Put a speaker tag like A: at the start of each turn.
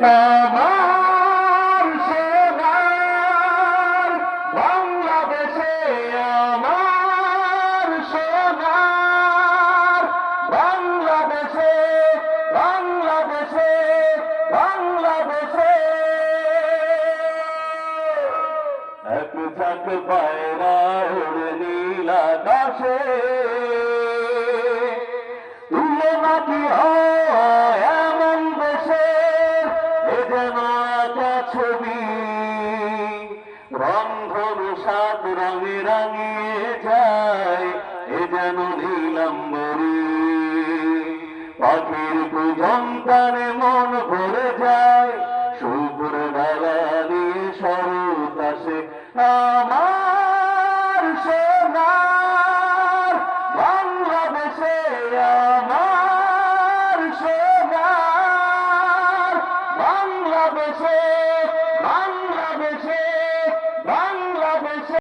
A: আমার সোনার বাংলাদেশে, আমার সোনার বাংলাদেশে, বাংলাদেশে, বাংলাদেশে এক ঝাঁক পায়রা উড়ে নীল আকাশে, তুলনা কি হয় এমন দেশে, এ যেন আঁকা ছবি, রংধনু সাত রঙে রাঙিয়ে যায়, এ যেন নীলাম্বরী। পাখির কুজন কানে মন ভরে যায়, শুভ্র ডালা নিয়ে শরৎ আসে। আমার সোনার বাংলাদেশে, আমার সোনার বাংলাদেশে।